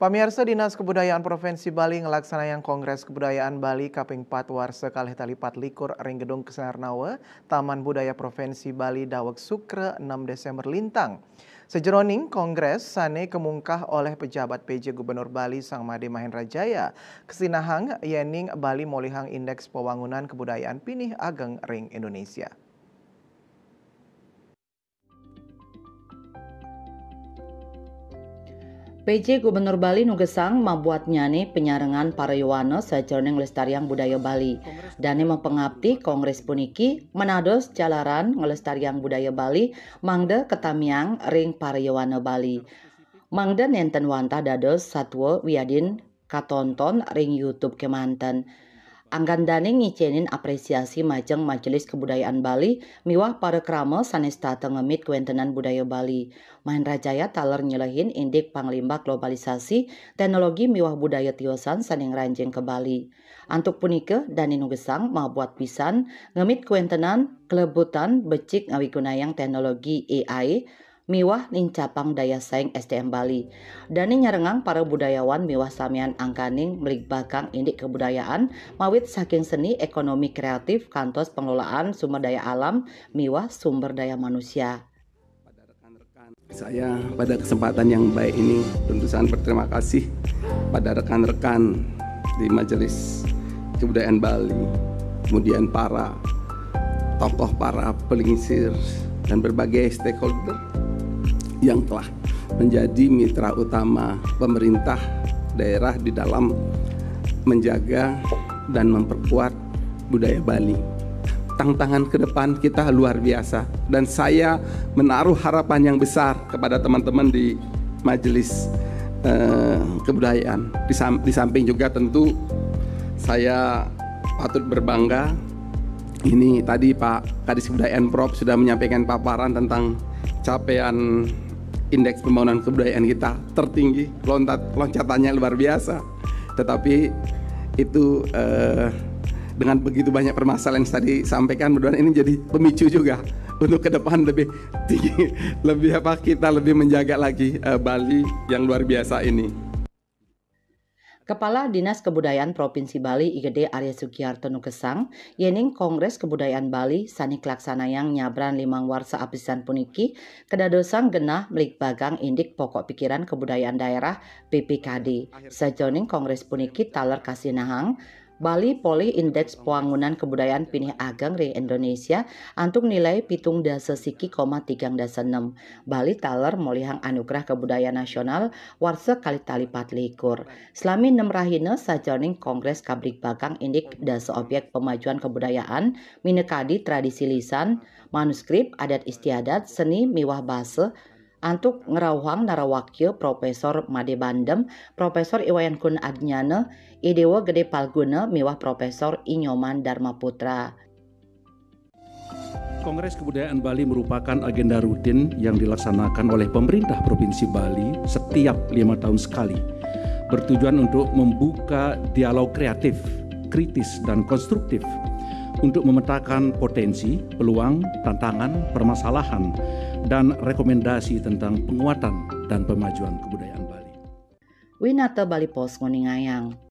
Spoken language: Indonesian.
Pamirsa Dinas Kebudayaan Provinsi Bali ngelaksanakan Kongres Kebudayaan Bali Kaping 4 Warsa kalih tali 4 ring Gedung Kesarnawa Taman Budaya Provinsi Bali Dawek Sukre 6 Desember lintang. Sejeroning Kongres sane kemungkah oleh pejabat PJ Gubernur Bali Sang Made Mahendra Jaya kesinahang yening Bali molihang indeks pembangunan kebudayaan pinih ageng ring Indonesia. PJ Gubernur Bali Nugesang membuat nyane penyarengan para yuwana sajroning lestariang budaya Bali. Dane mempengabdi kongres puniki menados jalaran ngelestariang budaya Bali mangda ketamiang ring para yuwana Bali. Mangda nenten wantah dados satwa wiadin katonton ring YouTube kemanten. Anggandane ngicenin apresiasi majeng Majelis Kebudayaan Bali miwah para krama sanes tata ngemit kuentenan budaya Bali. Mahendra Jaya taler nyelehin indik panglima globalisasi teknologi miwah budaya tiosan saning ranjing ke Bali. Antuk punika Dani Nugesang mau buat pisan ngemit kuentenan kelebutan becik ngawigunayang teknologi AI miwah nincapang daya saing SDM Bali. Dani nyarengang para budayawan miwah samian angkaning melik bakang indik kebudayaan mawit saking seni ekonomi kreatif kantos pengelolaan sumber daya alam miwah sumber daya manusia. Pada rekan-rekan saya pada kesempatan yang baik ini tentu sangat berterima kasih pada rekan-rekan di Majelis Kebudayaan Bali, kemudian para tokoh, para pelingisir dan berbagai stakeholder yang telah menjadi mitra utama pemerintah daerah di dalam menjaga dan memperkuat budaya Bali. Tantangan ke depan kita luar biasa dan saya menaruh harapan yang besar kepada teman-teman di Majelis Kebudayaan. Di samping juga tentu saya patut berbangga. Ini tadi Pak Kadis Kebudayaan Prop sudah menyampaikan paparan tentang capaian indeks pembangunan kebudayaan kita tertinggi, loncatannya luar biasa. Tetapi itu dengan begitu banyak permasalahan yang tadi sampaikan, mudah-mudahan ini jadi pemicu juga untuk ke depan lebih tinggi, kita lebih menjaga lagi Bali yang luar biasa ini. Kepala Dinas Kebudayaan Provinsi Bali IGD Arya Sugiarto Nugesang yening Kongres Kebudayaan Bali sani kelaksanayang nyabran limang warsa apisan puniki kedadosang genah melik bagang indik pokok pikiran kebudayaan daerah PPKD. Sajroning Kongres puniki taler kasinahang Bali polih indeks pembangunan kebudayaan pinih ageng ring Indonesia antuk nilai 7,6. Bali taler molihang anugerah kebudayaan nasional warsa kali tali 4 Selami 6 rahina sajroning Kongres Kabrik Bagang indik dasa objek pemajuan kebudayaan minekadi tradisi lisan, manuskrip, adat istiadat, seni miwah basa antuk ngerawang narawakya Profesor Made Bandem, Profesor Iwayan Kun Adnyana, Idewa Gede Palguna miwah Profesor Inyoman Dharma Putra. Kongres Kebudayaan Bali merupakan agenda rutin yang dilaksanakan oleh pemerintah Provinsi Bali setiap 5 tahun sekali, bertujuan untuk membuka dialog kreatif, kritis, dan konstruktif untuk memetakan potensi, peluang, tantangan, permasalahan, dan rekomendasi tentang penguatan dan pemajuan kebudayaan Bali. Winata Bali Pos nguningayang.